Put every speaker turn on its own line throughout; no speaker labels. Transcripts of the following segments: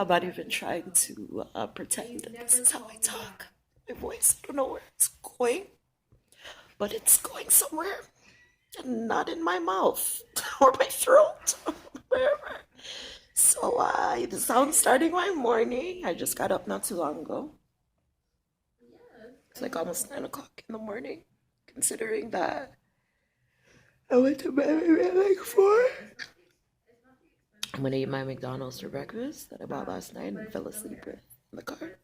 I'm not even trying to pretend that this is how I talk. My voice, I don't know where it's going, but it's going somewhere. And not in my mouth or my throat, wherever. So the sound's starting my morning. I just got up not too long ago. It's like almost 9 o'clock in the morning, considering that I went to bed at like 4. I'm gonna eat my McDonald's for breakfast that I bought last night and fell asleep with in the car.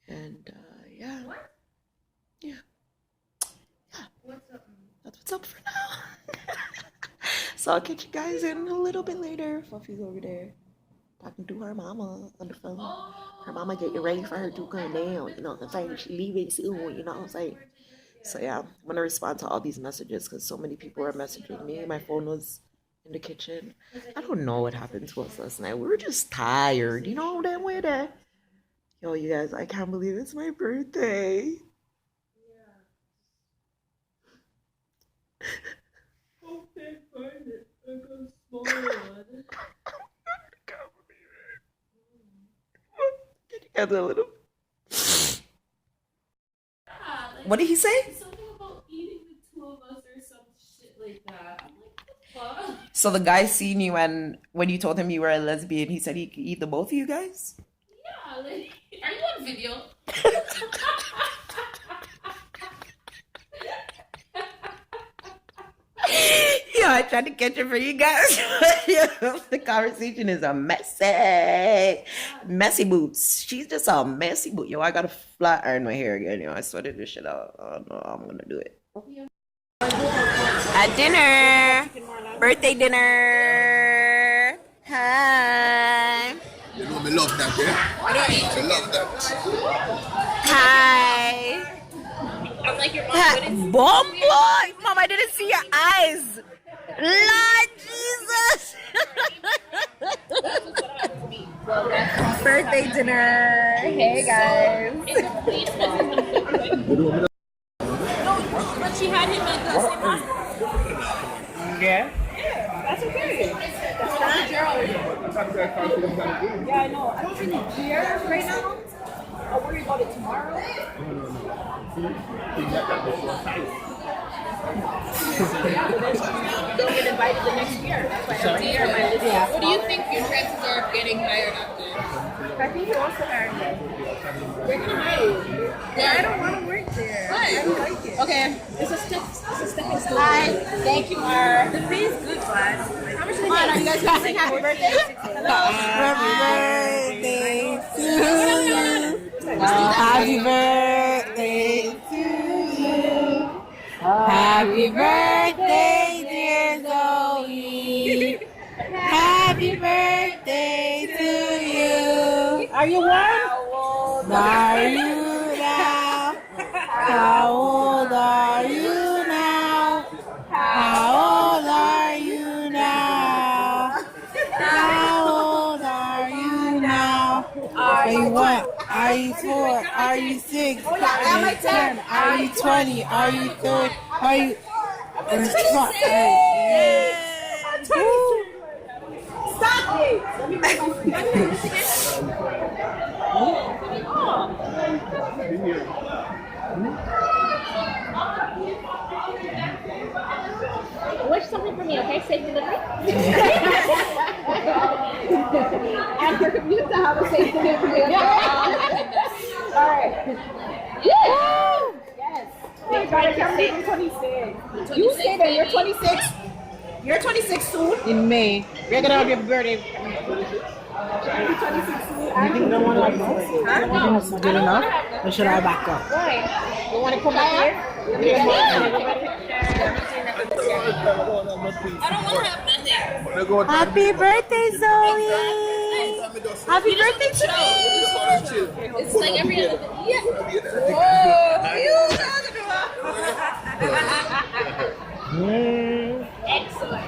And yeah. That's what's up for now. So I'll catch you guys in a little bit later. Fluffy's over there talking to her mama on the phone. Her mama getting ready for her to go down. You know what I'm saying? She leaving soon, you know what I'm saying? So yeah, I'm gonna respond to all these messages because so many people are messaging me. My phone was in the kitchen. I don't know what happened to us last night. We were just tired, you know that way that. Yo, you guys, I can't believe it's my birthday. Get a little. What did he say?
Something about eating the 2 of us or some shit like that. I'm like, what the fuck?
So the guy seen you, and when you told him you were a lesbian, he said he could eat the both of you guys?
Yeah, like, are you on video?
Yeah, I tried to catch it for you guys. The conversation is a messy boots. She's just a messy boot. Yo, I gotta flat iron my hair again. Yo, I sweated this shit out. I don't know how I'm gonna do it. At dinner, birthday dinner. Hi.
You know me love that, yeah? I love that.
Hi.
I'm like your mom.
Bomb boy! Mom, I didn't see your eyes. Lord Jesus! Birthday dinner. Hey guys.
But she had him at the same hospital.
Yeah.
That's okay. Yeah, I know. I don't really care right now. I'll worry about it tomorrow. Don't get invited the next year. That's why I'm here.
What do you think your chances are of getting hired after?
I think he wants to hire me.
We're gonna hire you.
Yeah, I don't want to work there.
Why?
I don't like it.
Okay, it's a stepping stone.
Hi. Thank you, Mar. The pay is good, but how much is it? Are you guys gonna sing happy birthday?
Happy birthday to you. Happy birthday to you. Happy birthday, dear Zoe. Happy birthday to you. Are you warm? How old are you now? How old are you now? How old are you now? How old are you now? Are you 1? Are you 4? Are you 6? Are you 10? Are you 20? Are you 30? Are you...
Stop it! Wish something for me, okay? Safe delivery. And for commute to have a safe delivery. All right. Yes. Wait, by the time you're 26. You say that you're 26. You're 26 soon.
In May. You're gonna have your birthday.
You're 26 soon.
You think no one like this?
No.
Is good enough? Or should I back up?
Why? You want to come back here?
I don't want to have nothing.
Happy birthday, Zoe! Happy birthday to me!
It's like every other day. Yeah.
Whoa! You talking about? Excellent.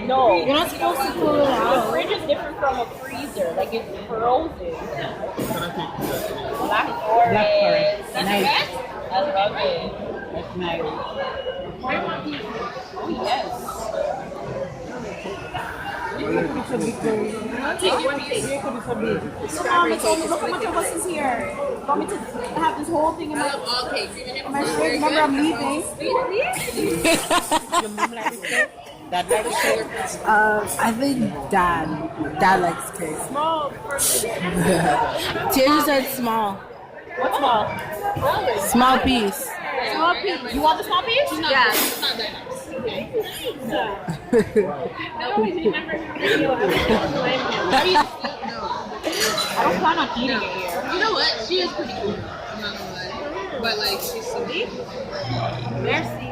No, you're not supposed to cool it out. The fridge is different from a freezer. Like it's frozen. Black forest. That's nice. I love it. Oh, yes. Take one piece. Mom, it's only, look how much of us is here. You want me to have this whole thing in my
Okay, even if
my fridge? Remember, I'm leaving.
I think Dad likes cake.
Small.
Tia said small.
What small?
Small piece.
Small piece. You want the small piece?
yeah, it's not that nice.
I don't plan on eating it here.
You know what? She is pretty cool. I'm not gonna lie. But like, she's so deep.
Merci.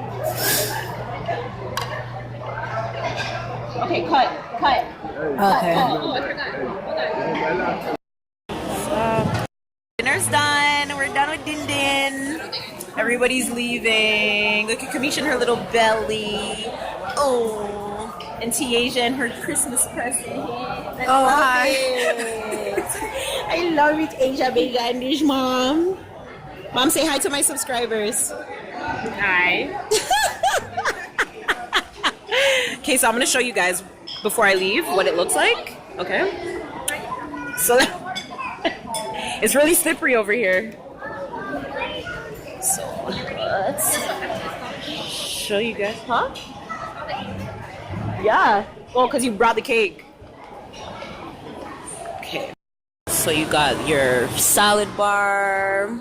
Okay, cut.
Okay.
Oh, I forgot.
Dinner's done. We're done with Din Din. Everybody's leaving. Look at Kamisha and her little belly. Oh. And Tiaja and her Christmas present.
Oh, hi. I love it, Asia Bangladesh, Mom.
Mom, say hi to my subscribers.
Hi.
Okay, so I'm gonna show you guys before I leave what it looks like. Okay. So it's really slippery over here. So let's show you guys, huh? Yeah. Well, because you brought the cake. Okay. So you got your salad bar.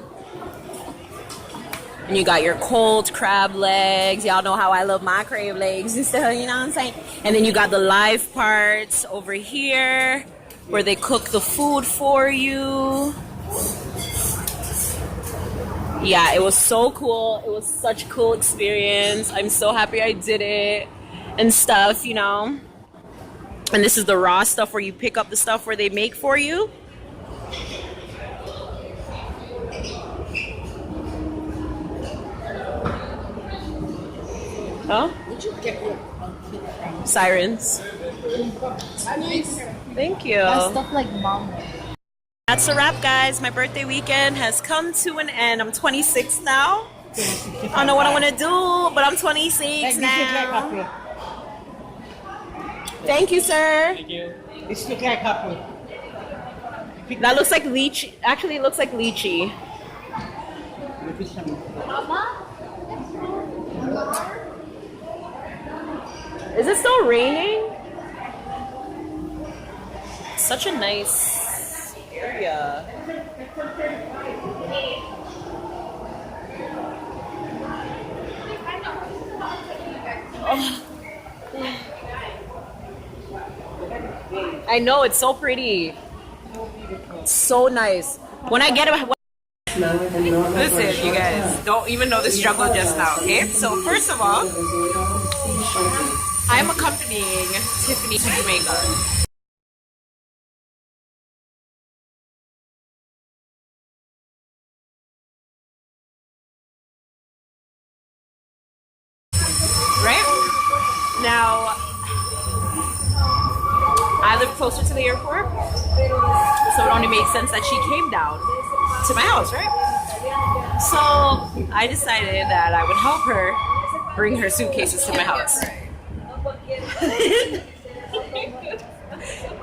And you got your cold crab legs. Y'all know how I love my crab legs and stuff, you know what I'm saying? And then you got the live parts over here where they cook the food for you. Yeah, it was so cool. It was such a cool experience. I'm so happy I did it and stuff, you know? And this is the raw stuff where you pick up the stuff where they make for you. Huh? Sirens.
Nice.
Thank you.
Stuff like Mom.
That's a wrap, guys. My birthday weekend has come to an end. I'm 26 now. I don't know what I want to do, but I'm 26 now. Thank you, sir.
Thank you. This looks like apple.
That looks like lychee. Actually, it looks like lychee. Is it still raining? Such a nice area. Oh. I know, it's so pretty. It's so nice. When I get it. Listen, you guys don't even know the struggle just now, okay? So first of all, I'm accompanying Tiffany to Jamaica. Right? Now, I live closer to the airport, so it only makes sense that she came down to my house, right? So I decided that I would help her bring her suitcases to my house.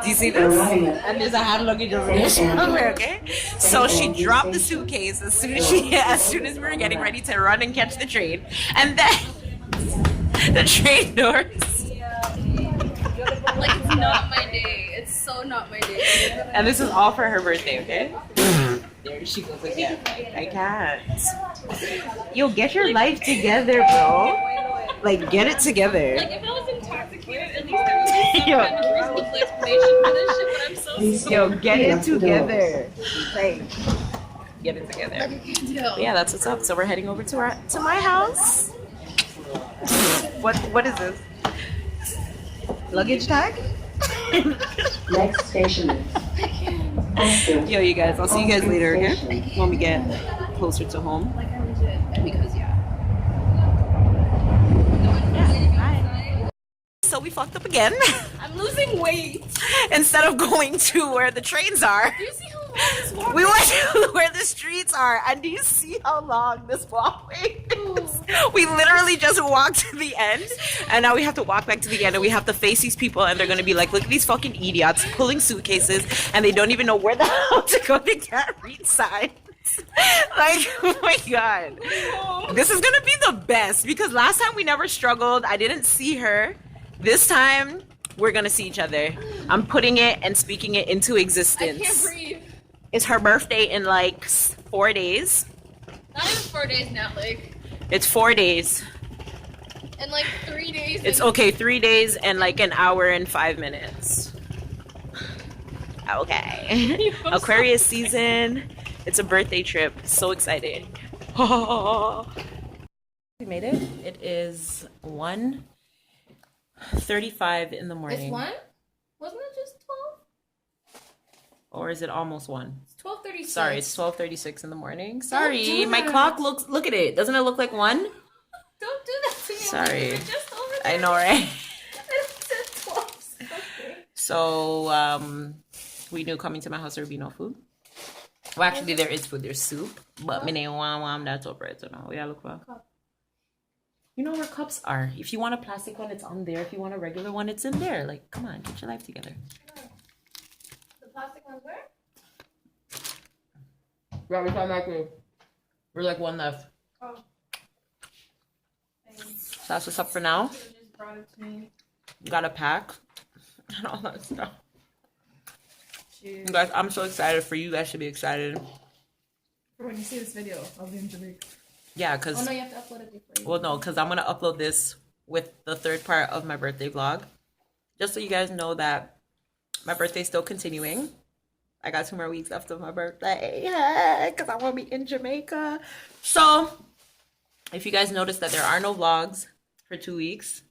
Do you see this?
And there's a hand luggage over here.
Okay. So she dropped the suitcase as soon as we were getting ready to run and catch the train, and then the train doors.
Like, it's not my day. It's so not my day.
And this is all for her birthday, okay? There she goes again. I can't. Yo, get your life together, bro. Like, get it together.
Like, if I was intoxicated, at least there would be some kind of reasonable explanation for this shit, but I'm so sorry.
Yo, get it together. Like, get it together.
Yo.
Yeah, that's what's up. So we're heading over to my house. What is this? Luggage tag?
Next station is
Yo, you guys, I'll see you guys later, okay? When we get closer to home.
Like, I legit, because, yeah.
So we fucked up again.
I'm losing weight.
Instead of going to where the trains are.
Do you see how
We went to where the streets are, and do you see how long this walkway is? We literally just walked to the end, and now we have to walk back to the end, and we have to face these people, and they're gonna be like, look at these fucking idiots pulling suitcases, and they don't even know where the hell to go. They can't read signs. Like, oh my god. This is gonna be the best, because last time we never struggled. I didn't see her. This time, we're gonna see each other. I'm putting it and speaking it into existence.
I can't breathe.
It's her birthday in like 4 days.
Not even 4 days now, like.
It's 4 days.
In like 3 days.
It's okay, 3 days and like an hour and 5 minutes. Okay. Aquarius season. It's a birthday trip. So excited. We made it. It is 1:35 in the morning.
It's 1? Wasn't it just 12?
Or is it almost 1?
It's 12:36.
Sorry, it's 12:36 in the morning. Sorry,
do
my
that.
clock looks. Look at it. Doesn't it look like 1?
Don't do that to me.
Sorry.
You're just over
I
there.
know, right?
It said 12. Okay.
So, we knew coming to my house there would be no food. Well, actually, there is food. There's soup, but me name wam that's over it. So now we gotta look for. You know where cups are. If you want a plastic one, it's on there. If you want a regular one, it's in there. Like, come on, get your life together.
The plastic ones where?
Yeah, we found microwave. We're like one left.
Oh. Thanks.
So that's what's up for now.
You just brought it to me.
Got a pack and all that stuff.
Cheers.
You guys, I'm so excited for you. You guys should be excited.
For when you see this video, I'll be in Jamaica.
Yeah, because
Oh no, you have to upload it before you.
well, no, because I'm gonna upload this with the third part of my birthday vlog, just so you guys know that my birthday's still continuing. I got 2 more weeks left of my birthday, yeah, because I want to be in Jamaica. So, if you guys notice that there are no vlogs for 2 weeks,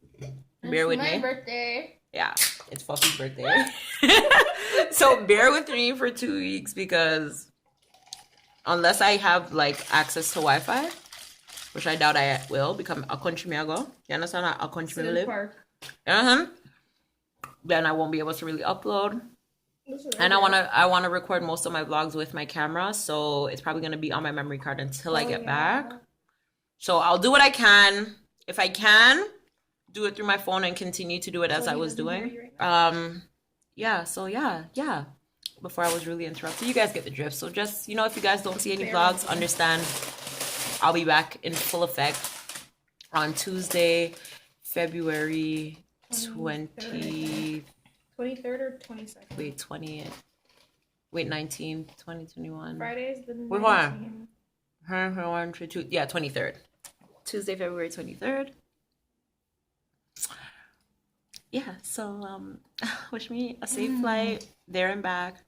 bear with
my
me.
birthday.
Yeah, it's Fluffy's birthday. So bear with me for 2 weeks, because unless I have like access to Wi-Fi, which I doubt I will, because a country me I go. You understand? A country me live. Then I won't be able to really upload. And I wanna record most of my vlogs with my camera, so it's probably gonna be on my memory card until I get back. So I'll do what I can. If I can, do it through my phone and continue to do it as I was doing. Yeah, so yeah. Before I was really interrupted. You guys get the drift. So just, you know, if you guys don't see any vlogs, understand I'll be back in full effect on Tuesday, February 23rd
or 22nd?
Wait, 20th. Wait, 19th, 2021.
Friday's the
19th.
19th.
Yeah, 23rd. Tuesday, February 23rd. Yeah, so wish me a safe flight there and back.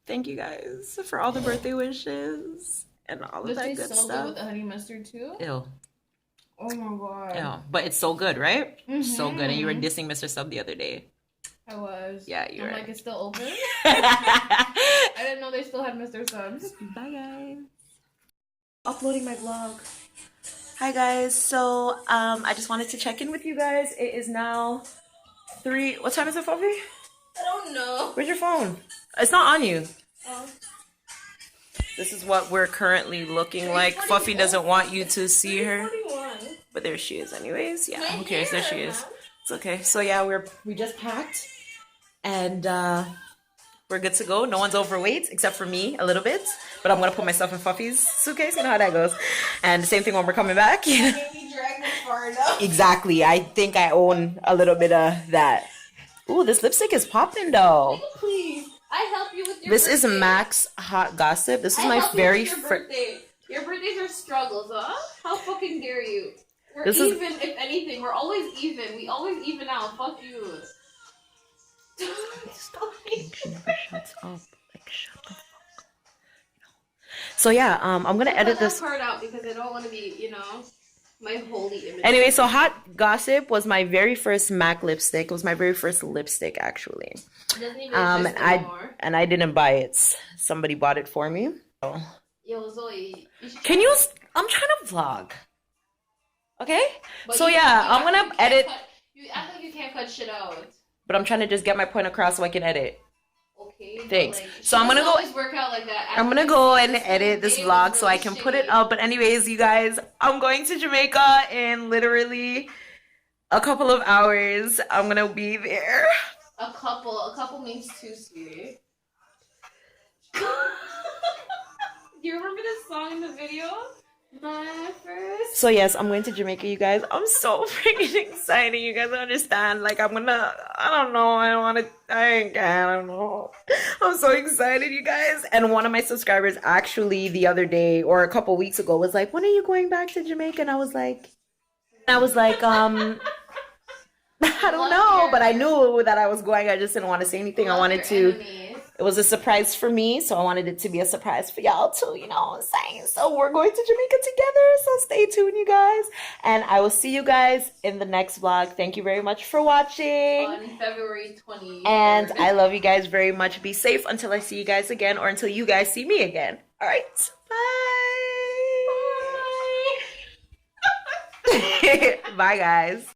Thank you guys for all the birthday wishes and all of that good
so
stuff.
Good with the honey mustard too.
Ew.
Oh my god.
Ew. But it's so good, right? So good. And you were dissing Mr. Sub the other day.
I was.
Yeah, you're
I'm
right.
like, it's still open. I didn't know they still had Mr. Subs.
Bye guys. Uploading my vlog. Hi guys. So I just wanted to check in with you guys. It is now 3. What time is it, Fluffy?
I don't know.
Where's your phone? It's not on you.
Oh.
This is what we're currently looking like. Fluffy doesn't want you to see her.
41.
But there she is anyways. Yeah,
My
who cares? There she
hair,
is.
man.
It's okay. So yeah, we just packed. And we're good to go. No one's overweight except for me a little bit. But I'm going to put myself in Fluffy's suitcase. You know how that goes. And the same thing when we're coming back. Exactly. I think I own a little bit of that. Ooh, this lipstick is popping though.
Please. I help you with your
This
birthday.
is Max Hot Gossip. This is
I
my
help you
very
with your birthday. Your birthdays are struggles, huh? How fucking dare you? We're
This is-
even, if anything. We're always even. We always even out. Fuck you. Stop me.
She never shuts up. Like, shut the fuck up. So yeah, I'm gonna edit this.
Cut that part out because I don't want to be, you know, my holy image.
Anyway, so Hot Gossip was my very first MAC lipstick. It was my very first lipstick, actually.
It doesn't even
And
exist anymore.
I didn't buy it. Somebody bought it for me.
Yo, Zoe.
Can you? I'm trying to vlog. Okay.
But
So
you-
yeah,
you
I'm
act like
gonna
you can't
edit.
You act like you can't cut shit out.
But I'm trying to just get my point across so I can edit.
Okay.
Thanks. So I'm gonna go.
Work out like that.
I'm gonna go and edit this vlog so I can put it up. But anyways, you guys, I'm going to Jamaica in literally a couple of hours. I'm gonna be there.
A couple means two, sweetie. You remember this song in the video? My first.
So yes, I'm going to Jamaica, you guys. I'm so freaking excited. You guys don't understand. Like I don't know. I don't know. I'm so excited, you guys. And one of my subscribers actually the other day or a couple weeks ago was like, when are you going back to Jamaica? And I was like, I don't know, but I knew that I was going. I just didn't want to say anything. I wanted to. It was a surprise for me, so I wanted it to be a surprise for y'all too, you know what I'm saying? So we're going to Jamaica together, so stay tuned, you guys. And I will see you guys in the next vlog. Thank you very much for watching.
On February 20th.
And I love you guys very much. Be safe until I see you guys again or until you guys see me again. All right, bye. Bye, guys.